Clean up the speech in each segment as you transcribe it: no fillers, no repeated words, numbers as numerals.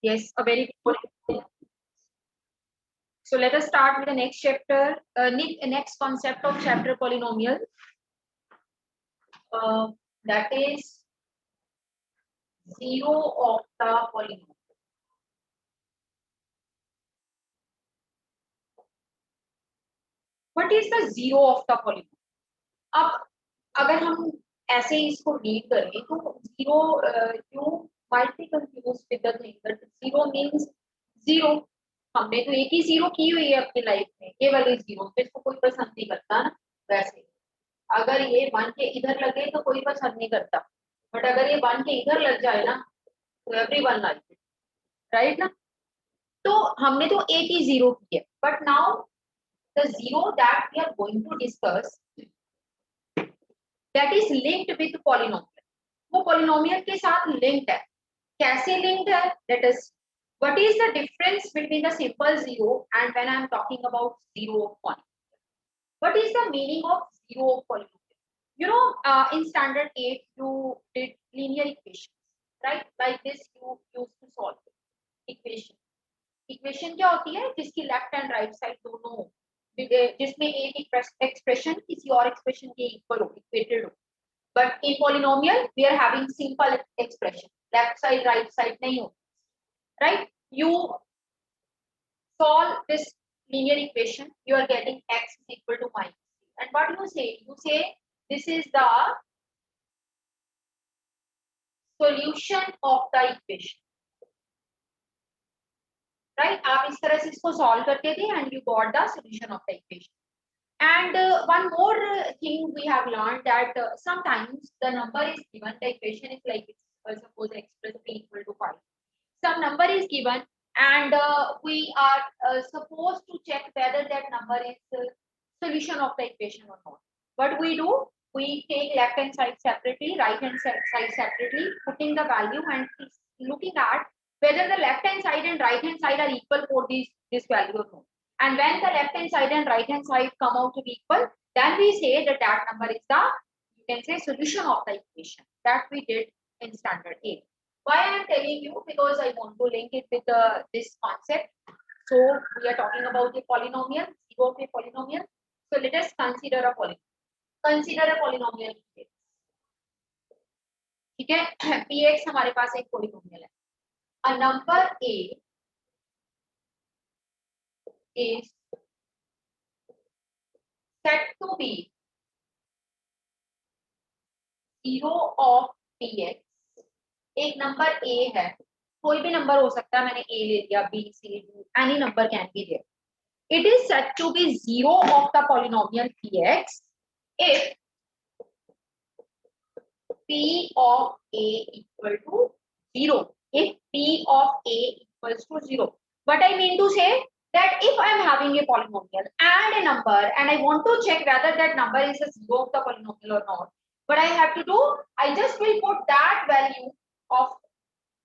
Yes, a very good. So let us start with the next chapter, next concept of chapter polynomial. That is zero of the polynomial. What is the zero of the polynomial? अब अगर हम ऐसे ही इसको read करें तो zero, you might be confuse with the thing that zero means zero. हमने तो एक ही जीरो की हुई है अपनी लाइफ में, केवल एक जीरो, तो इसको कोई पसंद नहीं करता ना. वैसे अगर ये वन के इधर लगे तो कोई पसंद नहीं करता, बट अगर ये वन के इधर लग जाए ना तो एवरीवन लाइक इट, राइट ना. तो हमने तो एक ही जीरो की है, but now the zero that we are going to discuss that is linked with polynomial. वो पॉलिनोमियल के साथ लिंक्ड है. कैसे लिंक्ड है? That is what is the difference between the simple zero and when I am talking about zero of polynomial. What is the meaning of zero of polynomial? You know, in standard 8 you did linear equations, right? Like this you used to solve equation. Equation क्या होती है? जिसकी left and right side दोनों हो, जिसमें एक expression किसी और एक्सप्रेशन के इक्वल हो, इक्वेटेड हो. But in polynomial we are having simple expression, left side right side नहीं हो, right. You solve this linear equation, you are getting x is equal to minus 3. And what you say? You say this is the solution of the equation, right? आप इस तरह से इसको solve करते थे and you got the solution of the equation. And one more thing we have learned that sometimes the number is given, the equation is like suppose x plus b equal to 5. Some number is given and we are supposed to check whether that number is solution of the equation or not. What we do, we take left hand side separately, right hand side separately, putting the value and looking at whether the left hand side and right hand side are equal for this value or not. And when the left hand side and right hand side come out to be equal, then we say that that number is the, you can say, solution of the equation that we did in standard 8. Why I am telling you? Because I want to link it with this concept. So we are talking about a polynomial, zero of a polynomial. So let us consider a polynomial. Consider a polynomial px. ठीक है, px हमारे पास एक polynomial है. A number a is said to be zero of px. एक number a है, कोई भी number हो सकता है, मैंने a ले लिया, b c d, any number can be there. It is said to be zero of the polynomial px if p of a equal to 0. If p of a equals to 0. What I mean to say that if I am having a polynomial and a number and I want to check whether that number is a zero of the polynomial or not, what I have to do, I just will put that value of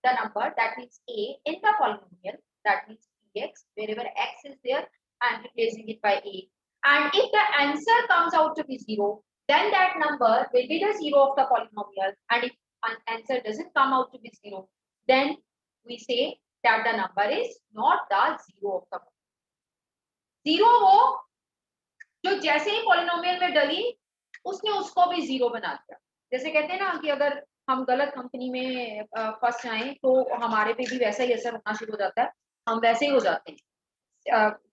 the number, that means a, in the polynomial, that means px, wherever x is there, I am replacing it by a. And if the answer comes out to be 0, then that number will be the zero of the polynomial. And if an answer doesn't come out to be 0, then we say that the number is not the zero of the polynomial. Zero वो जो जैसे ही polynomial में डली उसने उसको भी zero बना दिया. जैसे कहते हैं ना कि अगर हम गलत कंपनी में फंस जाएं तो हमारे पे भी वैसा ही असर होना शुरू हो जाता है, हम वैसे ही हो जाते हैं.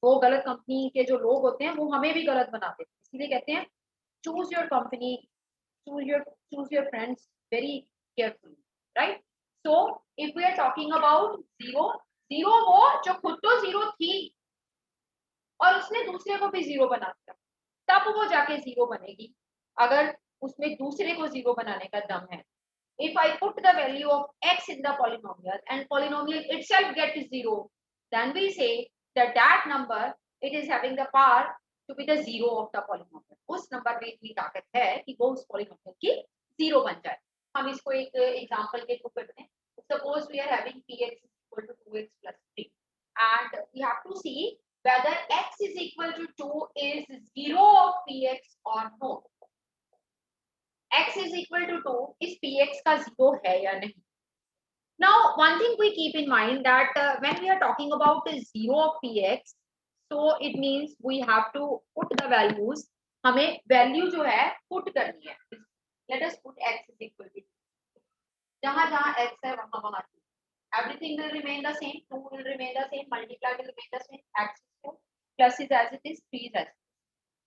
वो गलत कंपनी के जो लोग होते हैं वो हमें भी गलत बनाते हैं. इसीलिए कहते हैं choose your company, choose your friends very carefully, right? So if we are talking about zero, zero वो जो खुद तो जीरो थी और उसने दूसरे को भी जीरो बना दिया, तब वो जाके जीरो बनेगी अगर उसमें दूसरे को जीरो बनाने का दम है. If I put the value of x in the polynomial and polynomial itself gets zero, then we say that that number, it is having the power to be the zero of the polynomial. उस number में इतनी ताकत है कि वो उस polynomial की zero बन जाए. हम इसको एक एग्जांपल के थ्रू करते हैं. Suppose we are having px is equal to 2x plus 3 and we have to see whether x is equal to 2 is zero of px or no. x is equal to 2 is px का zero है या नहीं. Now one thing we keep in mind that when we are talking about the zero of px, so it means we have to put the values. हमें value जो है put करनी है. Let us put x is equal to 2. जहाँ जहाँ x है वहाँ वहाँ 2. Everything will remain the same. 2 will remain the same. Multiply will remain the same. X is 4. Plus is as it is. 3 is as it is.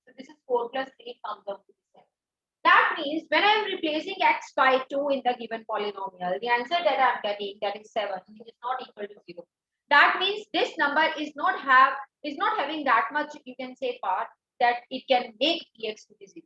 So this is 4 plus 3 comes out to 7. That means when I am replacing x by 2 in the given polynomial, the answer that I am getting, that is 7, is not equal to 0. That means this number is not having that much, you can say, part that it can make px to be 0.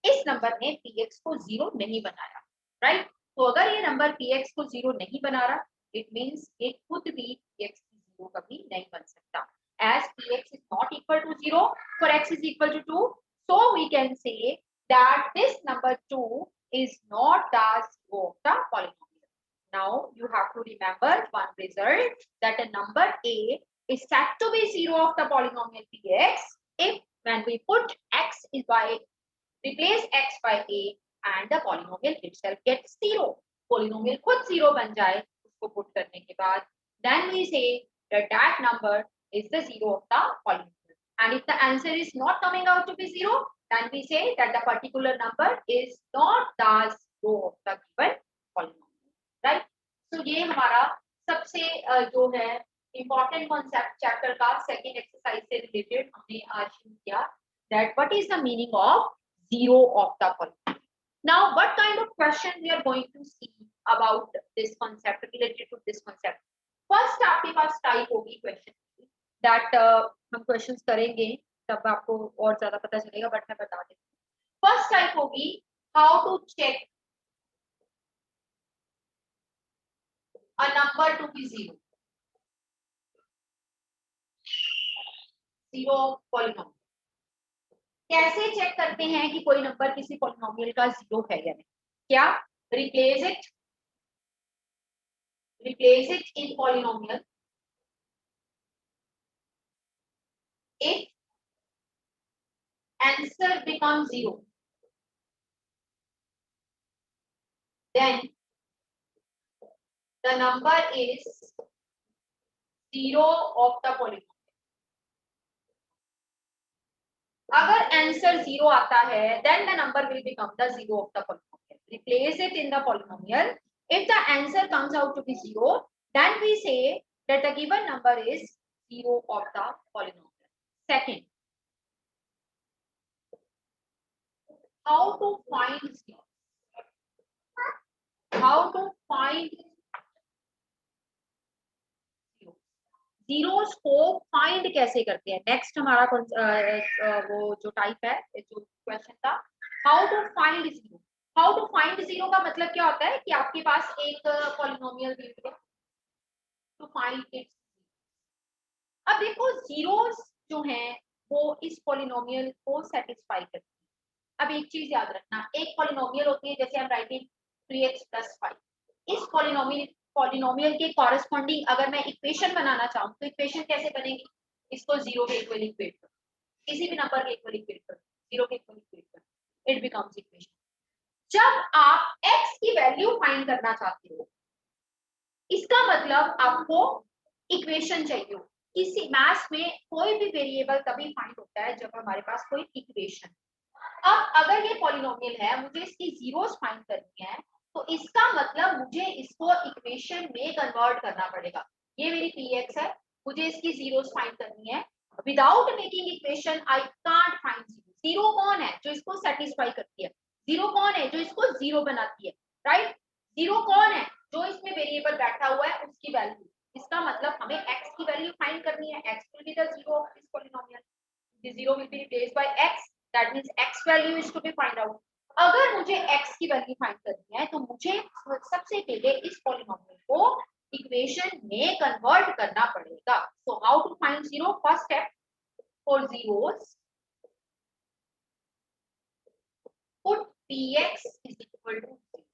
इस number ने px को 0 नहीं बनाया, right? तो अगर ये number px को 0 नहीं बना रहा, it means it खुद भी px की 0 कभी नहीं बन सकता. As px is not equal to 0, for x is equal to 2, so we can say that this number 2 is not the zero of the polynomial. Now you have to remember one result, that a number a is said to be 0 of the polynomial px if when we put x is by replace x by a and the polynomial itself gets 0. Polynomial खुद 0 बन जाए उसको put करने के बाद, then we say that that number is the 0 of the polynomial. And if the answer is not coming out to be 0, then we say that the particular number is not the 0 of the given polynomial, right? So ये हमारा सबसे जो है important concept chapter का second exercise से related हमने आज किया, that what is the meaning of 0 of the polynomial. Now what kind of question we are going to see about this concept, related to this concept. First आपके पास type होगी question की, that हम questions करेंगे तब आपको और ज्यादा पता चलेगा, बट मैं बता देती हूँ. फर्स्ट टाइप होगी how to check a number to be 0. 0 polynomial. कैसे चेक करते हैं कि कोई नंबर किसी पॉलिनोमियल का 0 है या नहीं? क्या? replace it in polynomial. If answer becomes 0, then the number is 0 of the polynomial. अगर आंसर 0 आता है, then the number will become the 0 of the polynomial. Replace it in the polynomial. If the answer comes out to be 0, then we say that the given number is 0 of the polynomial. Second, how to find 0? How to find zeros को find कैसे करते हैं? Next हमारा वो जो type है, जो question था, how to find zero. How to find zero का मतलब क्या होता है कि आपके पास एक पॉलिनोमियल दी हुई है, टू फाइंड इट्स. अब देखो जीरोस जो हैं वो इस पॉलिनोमियल को सेटिस्फाई करती है. अब एक चीज याद रखना, एक पॉलिनोमियल होती है, जैसे हम राइटिंग 3x + 5. इस पॉलिनोमियल के कॉरेस्पॉन्डिंग अगर मैं इक्वेशन बनाना चाहूँ तो इक्वेशन कैसे बनेगी? इसको 0 के इक्वल इक्वेट करो, किसी भी नंबर के इक्वल इक्वेट करो, 0 के इक्वल इक्वेट करो, इट बिकम्स इक्वेशन. जब आप x की वैल्यू फाइंड करना चाहते हो, इसका मतलब आपको इक्वेशन चाहिए. किसी मैथ्स में कोई भी वेरिएबल तभी फाइंड होता है जब हमारे पास कोई इक्वेशन. अब अगर ये पॉलिनोमियल है, मुझे इसकी जीरोस फाइंड करनी है, तो इसका मतलब मुझे इसको इक्वेशन में कन्वर्ट करना पड़ेगा. ये मेरी px है, मुझे इसकी जीरोस फाइंड करनी है. Without making equation I can't find zero. Zero कौन है? जो इसको सेटिस्फाई करती है. जीरो कौन है? जो इसको जीरो बनाती है, राइट? जीरो कौन है? जो इसमें वेरिएबल बैठा हुआ है उसकी वैल्यू. इसका मतलब हमें x की वैल्यू फाइंड करनी है. x will be the zero of this polynomial. The zero will be replaced by x. That means x value is to be find out. अगर मुझे x की वैल्यू फाइंड करनी है तो मुझे सबसे पहले इस पॉलिनोमियल को इक्वेशन में कन्वर्ट करना पड़ेगा. So how to find zero? First step for zeros, put px is equal to 0.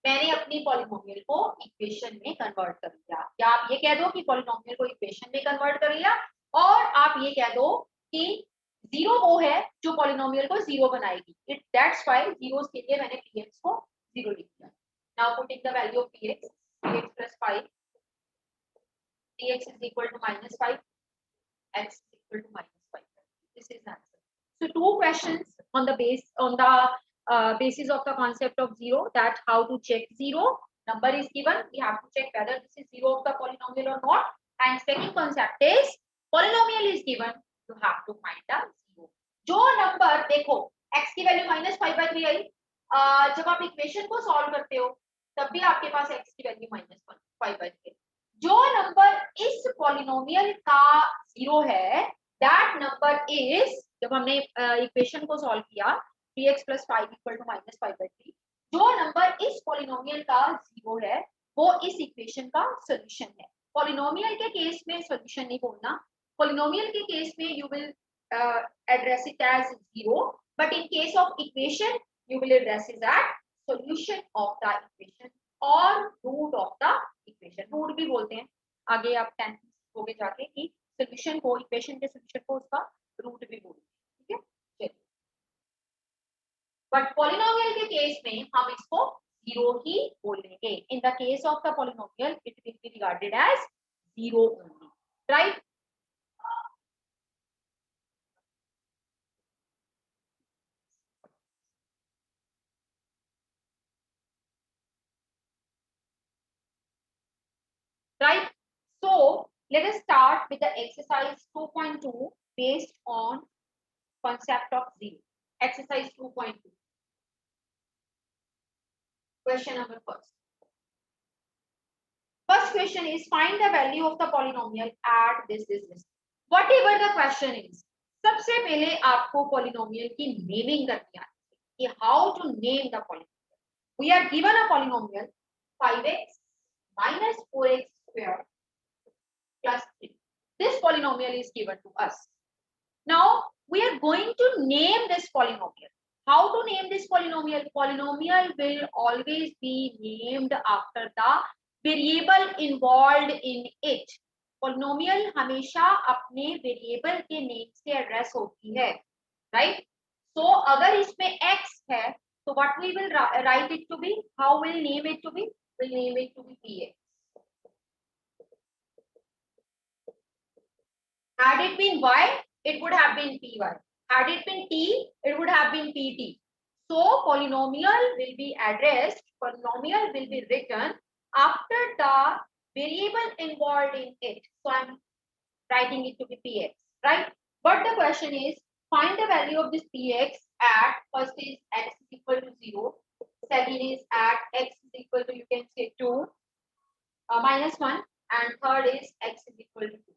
मैंने अपनी पॉलिनोमियल को इक्वेशन में कन्वर्ट कर दिया. या आप ये कह दो कि पॉलिनोमियल को इक्वेशन में कन्वर्ट कर लिया, और आप ये कह दो कि जीरो वो है जो पॉलिनोमियल को जीरो बनाएगी. इट दैट्स व्हाई जीरोस के लिए मैंने px को 0 लिख दिया. Now putting the value of px + 5 3x is equal to -5, x is equal to -5. This is the answer. So two questions on the basis of the concept of zero, that how to check zero. Number is given, we have to check whether this is zero of the polynomial or not. And second concept is polynomial is given, you have to find the zero. जो number देखो x की value -5/3 आई, जब आप equation को solve करते हो तब भी आपके पास x की वैल्यू -5/3। जो नंबर इस पॉलिनोमियल का जीरो है, दैट नंबर इज, जब हमने इक्वेशन को सॉल्व किया 3x + 5 = -5/3, जो नंबर इस पॉलिनोमियल का जीरो है वो इस इक्वेशन का सॉल्यूशन है। पॉलिनोमियल के केस में सॉल्यूशन नहीं बोलना, पॉलिनोमियल के केस में you will address it as zero, but in case of equation you will address it as solution of the equation or root of the equation। root भी बोलते हैं, आगे आप 10th सीखोगे जाके कि सॉल्यूशन को, इक्वेशन के सॉल्यूशन को उसका रूट भी बोलते हैं, ठीक है। चलिए, बट पॉलिनोमियल के केस में हम इसको जीरो ही बोलेंगे। In the case of the polynomial it will be regarded as zero only, right. Right? So let us start with the exercise 2.2 based on concept of zero. Exercise 2.2. Question number first. First question is find the value of the polynomial at this. Whatever the question is, सबसे पहले आपको polynomial की naming करनी आती है कि how to name the polynomial. We are given a polynomial 5x minus 4x square plus 3. This polynomial is given to us. Now we are going to name this polynomial. How to name this polynomial? Polynomial will always be named after the variable involved in it. Polynomial हमेशा अपने variable के name से address होती है, right? So अगर इसमें x है तो what we will write it to be? How will name it to be? We'll name it to be px. Had it been y, it would have been py. Had it been t, it would have been pt. So polynomial will be addressed, polynomial will be written after the variable involved in it. So I'm writing it to be px, right? But the question is, find the value of this px at, first is x is equal to 0, second is at x is equal to, you can say 2, -1, and third is x is equal to 2.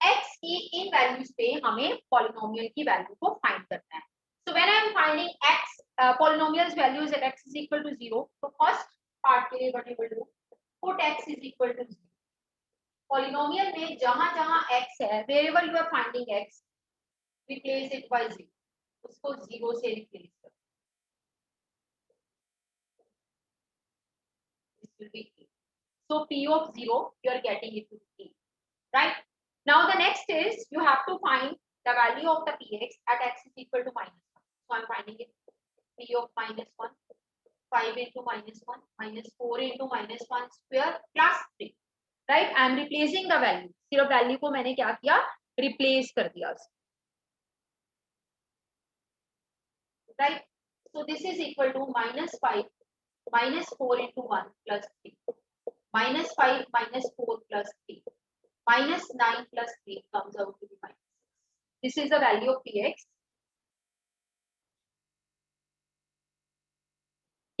x की इन values पे हमें polynomial की value को find करना है। So when I am finding x polynomials values at x is equal to 0, तो first part के लिए what you will do, put x is equal to 0। Polynomial में जहां-जहां x है, wherever you are finding x, replace it by 0, उसको 0 से replace करो। This will be a. So p of 0 you are getting it to a, right? Now the next is you have to find the value of the px at x is equal to -1. So I'm finding it p of -1, 5 into -1, -4 into -1 square plus 3. Right? I am replacing the value. सिर्फ value को मैंने क्या किया, replace कर दिया। Right? So this is equal to -5 -4 into 1 plus 3, -5 -4 plus 3. -9 plus 3 comes out to be -6. This is the value of px.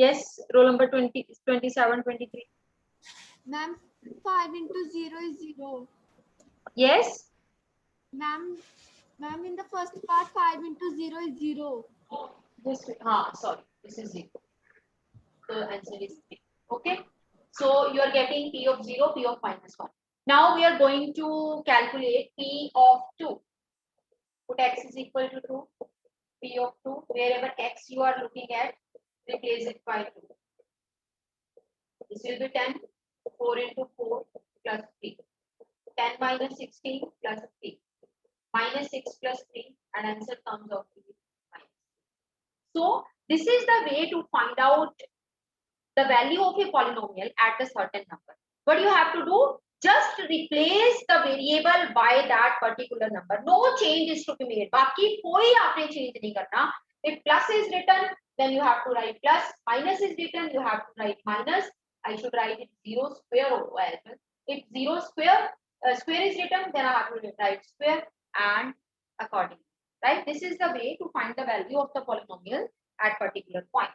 Yes, roll number 20, 27, 23. Ma'am, 5 into 0 is 0. Yes. Ma'am, in the first part, 5 into 0 is 0. This, sorry, this is 0. The answer is 3. Okay. So you are getting p of 0, p of -1. Now we are going to calculate p of 2. Put x is equal to 2, p of 2, wherever x you are looking at, replace it by 2. This will be 10, 4 into 4 plus 3, 10 minus 16 plus 3, -6 plus 3, and answer comes out to be -. So this is the way to find out the value of a polynomial at a certain number. what you have to do, just replace the variable by that particular number. No change is to be made. बाकी कोई आपने change नहीं करना. If plus is written, then you have to write plus. Minus is written, you have to write minus. I should write it 0 square over as well. If 0 square is written, then I have to write square and accordingly. Right? This is the way to find the value of the polynomial at particular point.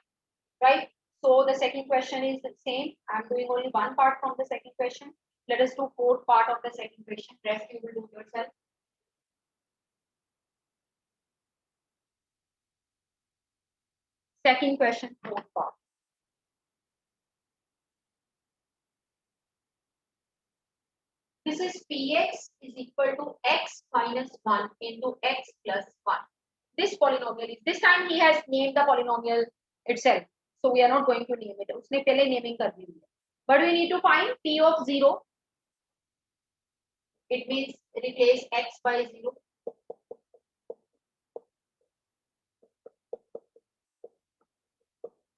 Right? So the second question is the same. I'm doing only one part from the second question. Let us do fourth part of the second question. Rest you will do yourself. Second question, fourth part. This is Px is equal to x minus 1 into x plus 1. This polynomial is, this time he has named the polynomial itself. So we are not going to name it. उसने पहले naming कर दी है. But we need to find P of 0. It means replace x by 0.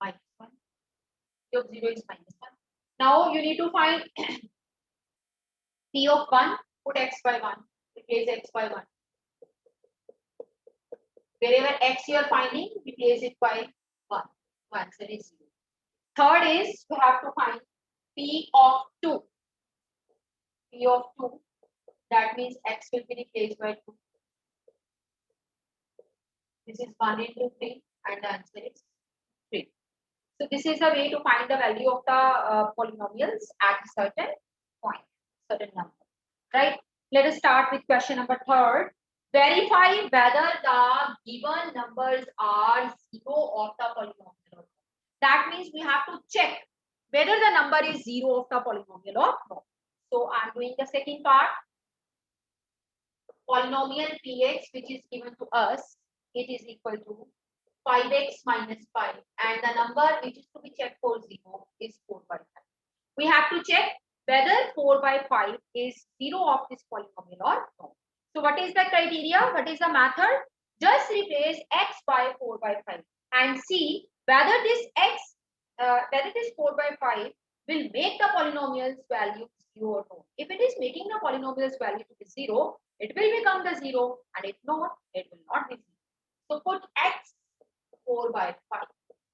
Minus 1. P of 0 is minus 1. Now you need to find P of 1, put x by 1, replace x by 1. Wherever x you are finding, replace it by 1. So answer is 0. Third is, you have to find P of 2. P of 2, that means x will be replaced by 2. This is 1 into 3 and the answer is 3. So this is the way to find the value of the polynomials at a certain point, certain number. Right? Let us start with question number 3. Verify whether the given numbers are 0 of the polynomial. That means we have to check whether the number is 0 of the polynomial or not. So I'm doing the second part. Polynomial Px, which is given to us, it is equal to 5x minus 5, and the number which is to be checked for 0 is 4 by 5. We have to check whether 4 by 5 is 0 of this polynomial or no. So what is the criteria? What is the method? Just replace x by 4 by 5 and see whether this 4 by 5 will make the polynomial's value 0 or no. If it is making the polynomial's value to be 0, it will become the 0, and if not, it will not be 0. So put x 4 by 5.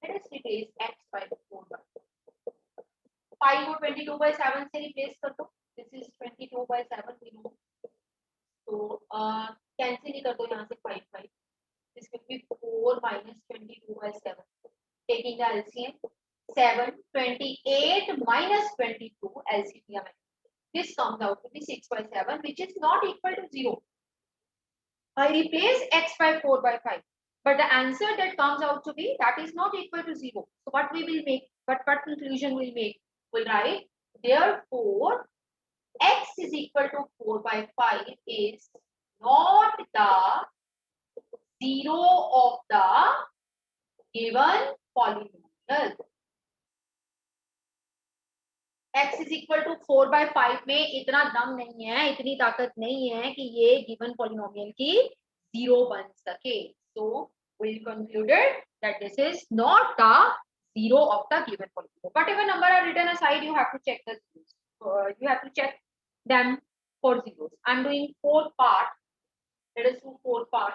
Let us replace x by 4 by 5 को 22 by 7 से replace कर दो. This is 22 by 7 we know. So cancel ही कर दो यहाँ से 5. This will be 4 minus 22 by 7. Taking the LCM, 7, 28 minus 22 LCM. This comes out to be 6 by 7, which is not equal to 0. I replace x by 4 by 5. But the answer that comes out to be, that is not equal to 0. So what we will make, what conclusion we'll make? We'll write, therefore, x is equal to 4 by 5 is not the 0 of the given polynomial. x is equal to 4 by 5 में इतना दम नहीं है, इतनी ताकत नहीं है कि ये given polynomial की 0 बन सके. So we concluded that this is not the 0 of the given polynomial. Whatever number are written aside, you have to check the zeros. You have to check them for zeros. I'm doing fourth part. Let us do fourth part.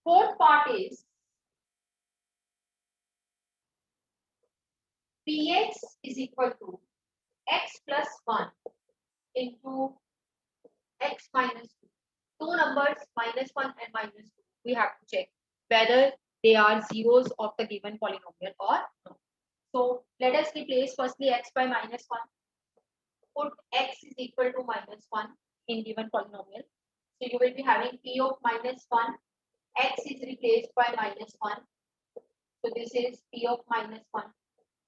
Fourth part is Px is equal to x plus 1 into x minus 2. Two numbers, minus 1 and minus 2. We have to check whether they are zeros of the given polynomial or no. So let us replace firstly x by minus 1. Put x is equal to minus 1 in given polynomial. So you will be having p of minus 1. X is replaced by minus 1. So this is p of minus 1.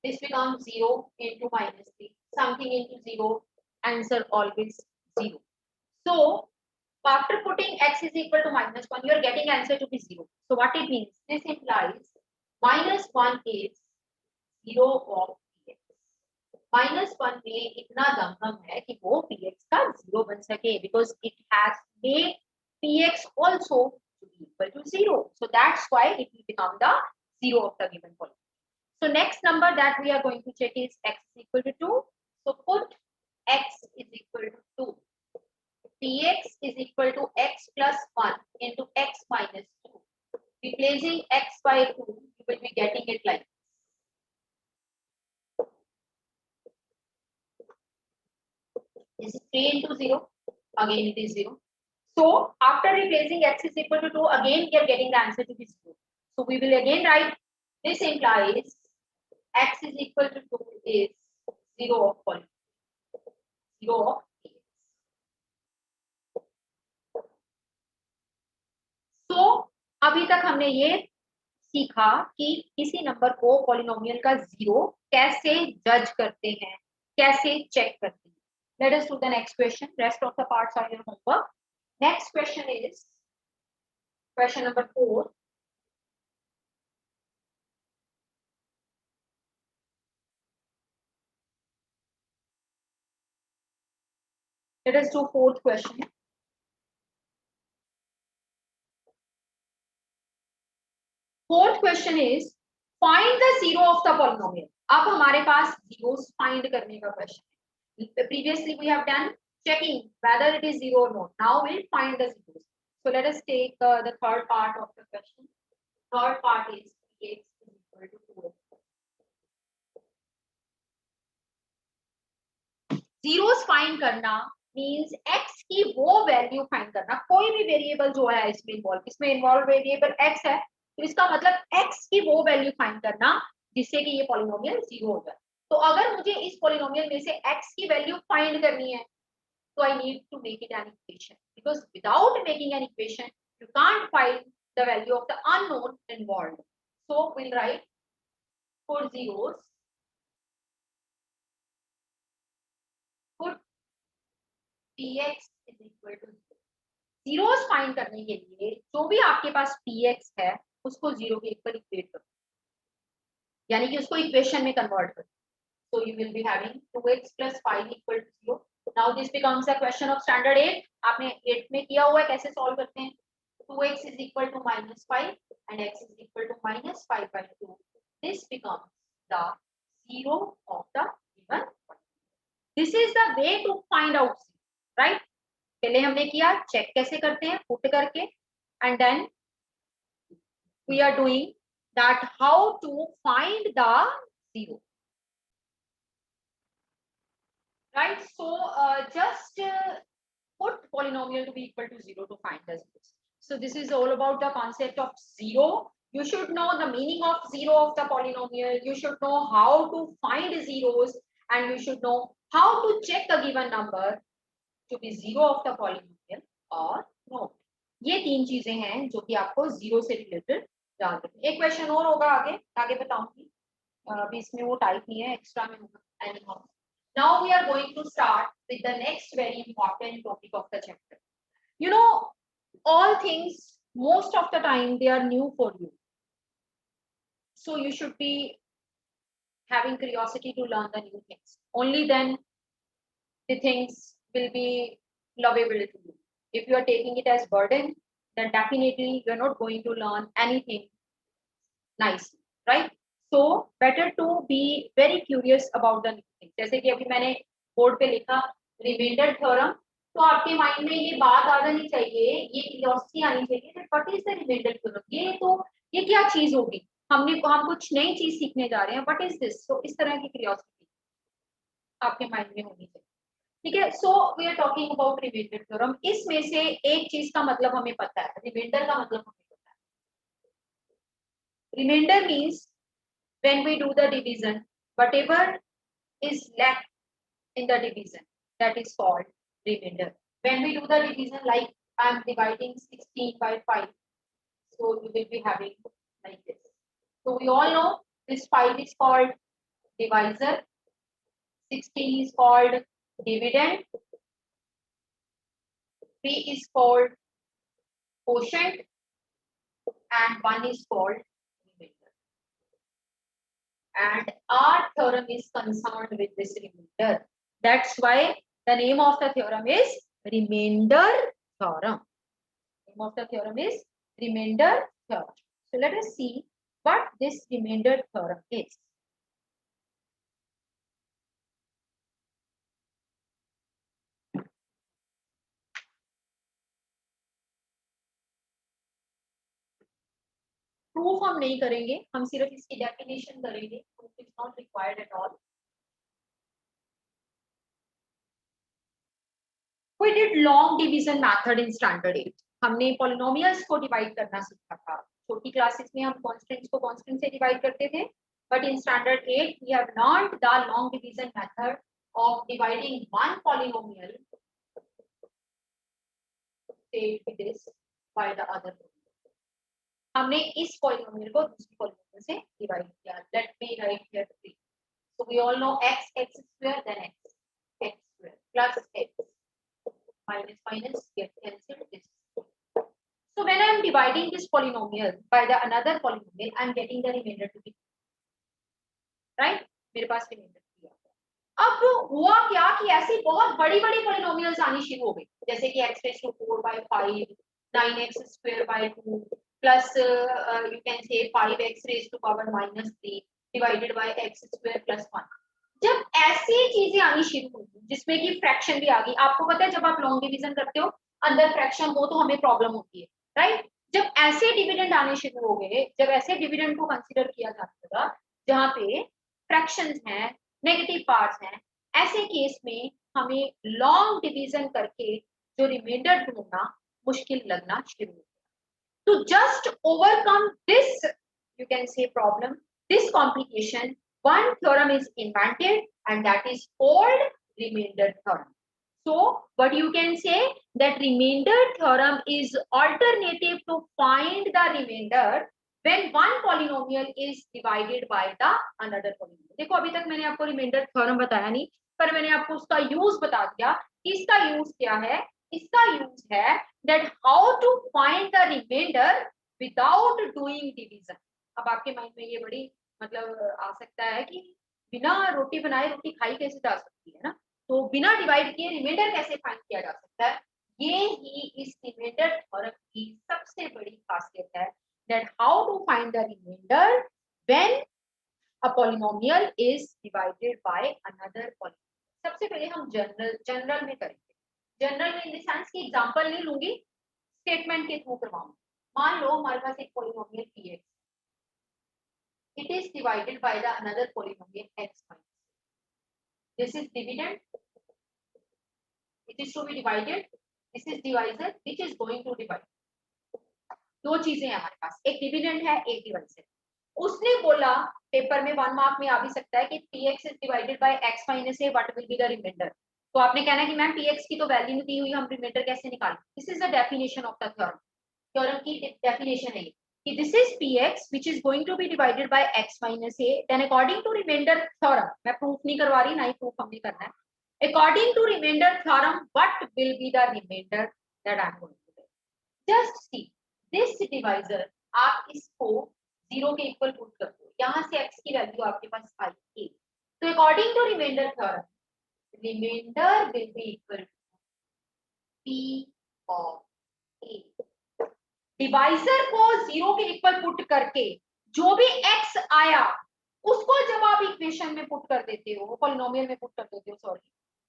This becomes 0 into minus 3. Something into 0. Answer always 0. So after putting x is equal to minus 1, you are getting answer to be 0. So what it means? This implies minus 1 is 0 of px. Minus 1 में इतना दम है कि वो px का 0 बन सके, because it has made px also to be equal to 0. So that's why it will become the 0 of the given polynomial. So next number that we are going to check is x is equal to 2. So put x is equal to 2. Px is equal to x plus 1 into x minus 2. Replacing x by 2, you will be getting it like this. Is 3 into 0. Again it is 0. So after replacing x is equal to 2, again we are getting the answer to be 0. So we will again write this implies x is equal to 2 is 0 of polynomial. 0 of x. So अभी तक हमने ये सीखा कि किसी number को polynomial का 0 कैसे जज करते हैं, कैसे चेक करते हैं. Let us do the next question. Rest of the parts are your homework. Next question is question number 4. Let us do fourth question. Fourth question is find the zero of the polynomial. अब हमारे पास zeros find करने का question है. Previously we have done checking whether it is zero or not. Now we'll find the zeros. So let us take the third part of the question. Third part is x is equal to 2. Zeros find करना means x की वो value find करना. कोई भी variable जो है इसमें involve variable x है, तो इसका मतलब x की वो वैल्यू फाइंड करना जिससे कि ये पॉलिनोमियल 0 हो जाए. तो अगर मुझे इस पॉलिनोमियल में से x की वैल्यू फाइंड करनी है, तो I need to make it an equation, because without making an equation you can't find the value of the unknown involved. So we'll write for zeros, put px is equal to 0. zeros find करने के लिए जो भी आपके पास px है उसको 0 के equal equate करो, यानी कि उसको इक्वेशन में कन्वर्ट करो. So you will be having 2x plus 5 equal to 0. Now this becomes a question of standard 8. आपने 8 में किया हुआ है, कैसे सॉल्व करते हैं. 2x is equal to minus 5 and x is equal to minus 5 by 2. This becomes the zero of the given point. This is the way to find out zero, right? पहले हमने किया चेक कैसे करते हैं put करके, and then we are doing that how to find the zero. Right, so just put polynomial to be equal to 0 to find the zeros. So this is all about the concept of zero. You should know the meaning of zero of the polynomial. You should know how to find zeros, and you should know how to check a given number to be zero of the polynomial or not. ये तीन चीजें हैं जो कि आपको zero से related जानते हैं. एक क्वेश्चन और होगा आगे बताऊंगी, अभी इसमें वो टाइप नहीं है, एक्स्ट्रा में होगा. Anyhow now we are going to start with the next very important topic of the chapter. You know, all things most of the time they are new for you, so you should be having curiosity to learn the new things. Only then the things will be lovable to you. If you are taking it as burden, then definitely you are not going to learn anything nice, right? So better to be very curious about the new things. जैसे कि अभी मैंने board पे लिखा remainder theorem, तो आपके mind में ये बात आ जानी चाहिए, ये क्यूरियोसिटी आनी चाहिए कि what is the remainder theorem. ये क्या चीज होगी, हम कुछ नई चीज सीखने जा रहे हैं, व्हाट इज दिस. तो इस तरह की क्यूरियोसिटी आपके माइंड में होनी चाहिए. ठीक है. So we are talking about remainder theorem. इसमें से एक चीज का मतलब हमें पता है, रिमाइंडर का मतलब हमें पता है. Remainder means when we do the division, whatever is left in the division, that is called remainder. When we do the division, like I am dividing 16 by 5, so you will be having like this. So we all know this 5 is called divisor, 16 is called dividend, 3 is called quotient, and 1 is called remainder. And our theorem is concerned with this remainder. That's why the name of the theorem is remainder theorem. Name of the theorem is remainder theorem. So let us see what this remainder theorem is. Proof हम नहीं करेंगे, हम सिर्फ इसकी definition करेंगे, proof is not required at all. We did long division method in standard 8. हमने polynomials को divide करना सीखा था। छोटी क्लासेस में हम कॉन्स्टेंट्स को कॉन्स्टेंट से डिवाइड करते थे, but in standard 8 we have learned the long division method of dividing one polynomial say this by the other polynomial. हमने इस पॉलिनोमियल को दूसरी पॉलिनोमियल से डिवाइड किया। Let me right here 3. So we all know x square then x square plus x minus minus get cancelled this. So when I am dividing this polynomial by the another polynomial, I am getting the remainder to be right. मेरे पास remainder किया। अब हुआ क्या कि ऐसी बहुत बड़ी बड़ी पॉलिनोमियल्स आनी शुरू हो गई, जैसे कि x raised to 4 by 5, 9x square by 2 plus you can say 5x raised to power minus 3 divided by x square plus 1. जब ऐसी चीजें आनी शुरू होगी जिसमें कि फ्रैक्शन भी आ गई, आपको पता है जब आप लॉन्ग डिवीजन करते हो अंदर फ्रैक्शन हो तो हमें प्रॉब्लम होती है, राइट। जब ऐसे डिविडेंड आने शुरू हो गए, जब ऐसे डिविडेंड को कंसीडर किया जाता है जहाँ पे फ्रैक्शंस हैं, नेगेटिव पार्ट्स हैं, ऐसे केस में हमें लॉन्ग डिवीजन करके जो रिमाइंडर ढूंढना मुश्किल लगना शुरू हो गया। तो just overcome this you can say problem, this complication, one theorem is invented and that is called remainder theorem. So what you can say that remainder theorem is alternative to find the remainder when one polynomial is divided by the another polynomial. देखो अभी तक मैंने आपको remainder theorem बताया नहीं, पर मैंने आपको उसका यूज बता दिया। इसका यूज क्या है? इसका यूज है that how to find the remainder without doing division. अब आपके माइंड में ये बड़ी मतलब आ सकता है कि बिना रोटी बनाए रोटी खाई कैसे जा सकती है ना, तो बिना डिवाइड किए रिमाइंडर कैसे फाइंड किया जा सकता है? ये ही इस रिमाइंडर थ्योरम की सबसे बड़ी खासियत है, that how to find the remainder when a polynomial is divided by another polynomial. सबसे पहले हम जनरल में करेंगे। जनरल में इन द सेंस की एग्जांपल नहीं लूंगी, स्टेटमेंट के थ्रू करवाऊंगी। मान लो हमारे पास एक polynomial px, it is divided by the another polynomial x minus. This is dividend, it is to be divided, this is divisor which is going to divide. दो चीजें हैं हमारे पास, एक डिविडेंड है एक डिवाइजर। उसने बोला पेपर में 1 मार्क में आ भी सकता है कि px is divided by x minus a, what will be the remainder? तो आपने कहना है कि मैम px की तो वैल्यू नहीं दी हुई, हम रिमाइंडर कैसे निकालें? This is the definition of the theorem. Theorem की डेफिनेशन है कि this is px which is going to be divided by x minus a, then according to remainder theorem, मैं प्रूफ नहीं करवा रही, ना ही प्रूफ हमने करना है, according to remainder theorem what will be the remainder that I am going to do? Just see this divisor, आप इसको 0 के इक्वल पुट कर दो, यहाँ से x की वैल्यू आपके पास आई a, तो according to remainder theorem remainder will be equal to p of a। Divisor को 0 के इक्वल पुट करके जो भी x आया उसको जब आप इक्वेशन में पुट कर देते हो, पॉलिनोमियल में पुट कर देते हो, sorry,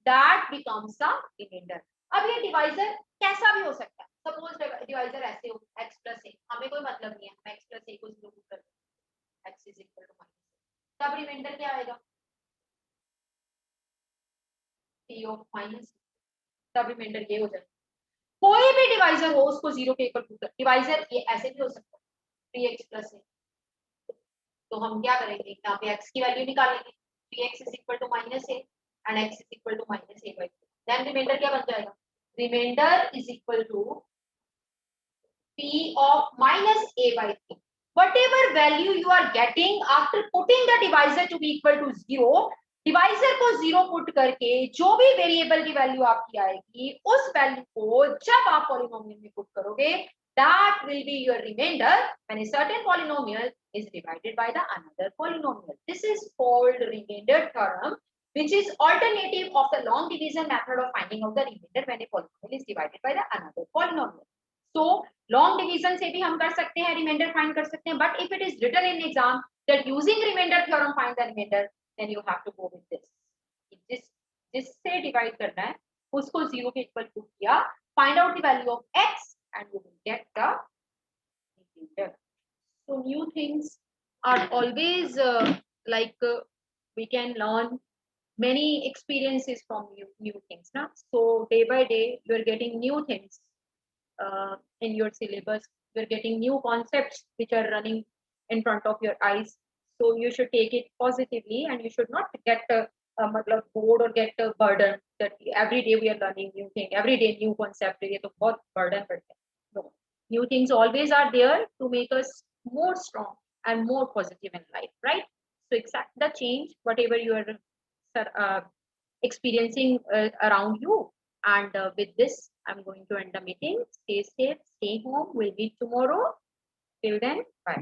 that becomes the remainder. अब ये डिवाइजर कैसा भी हो सकता है, सपोज डिवाइजर ऐसे हो x प्लस a, हमें कोई मतलब नहीं है, हम x प्लस a को 0 पुट कर देते हैं, x is equal to minus, तब रिमाइंडर क्या आएगा? p ऑफ माइनस, तब रिमाइंडर ये हो जाएगा। कोई भी डिवाइजर हो उसको 0 के इक्वल पुट, डिवाइजर ये ऐसे भी हो सकता है 3x प्लस a, तो हम क्या करेंगे, यहाँ पे x की वैल्यू निकालेंगे, 3x is equal to minus a and x is equal to minus a by 2, then remainder क्या बन जाएगा? रिमाइंडर is equal to p of minus a by 3. Whatever value you are getting after putting the divisor to be equal to 0, divisor को 0 put करके जो भी variable की value आपकी आएगी उस वैल्यू को जब आप पॉलिनोमियल में पुट करोगे, that will be your remainder when a certain polynomial is divided by the another polynomial. This is called remainder theorem, which is alternative of the long division method of finding out the remainder when a polynomial is divided by the another polynomial. So long division से भी हम कर सकते हैं, remainder find कर सकते हैं, but if it is written in exam that using remainder theorem find the remainder, then you have to go with this. जिससे डिवाइड करना है उसको 0 के इक्वल पुट किया, find out the value of x and you will get the remainder. So new things are always we can learn many experiences from new things. Now, so day by day, you are getting new things in your syllabus. You're getting new concepts which are running in front of your eyes. So you should take it positively, and you should not get matlab bored or get burden that every day we are learning new thing, every day new concept. ये तो बहुत burden पड़ता है. No, new things always are there to make us more strong and more positive in life, right? So accept the change, whatever you are uh, experiencing around you. And with this, I'm going to end the meeting. Stay safe, stay home. We'll meet tomorrow. Till then, bye.